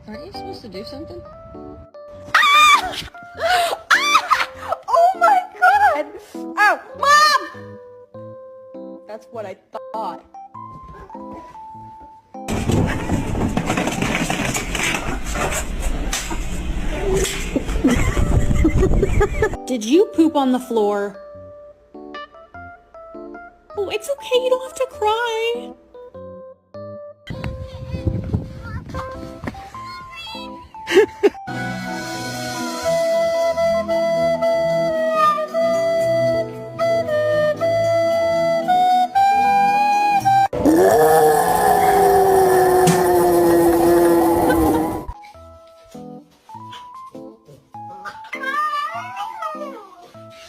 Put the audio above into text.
Aren't you supposed to do something? Ah! Ah! Oh my god! Oh, Mom! That's what I thought. Did you poop on the floor? Oh, it's okay, you don't have to cry.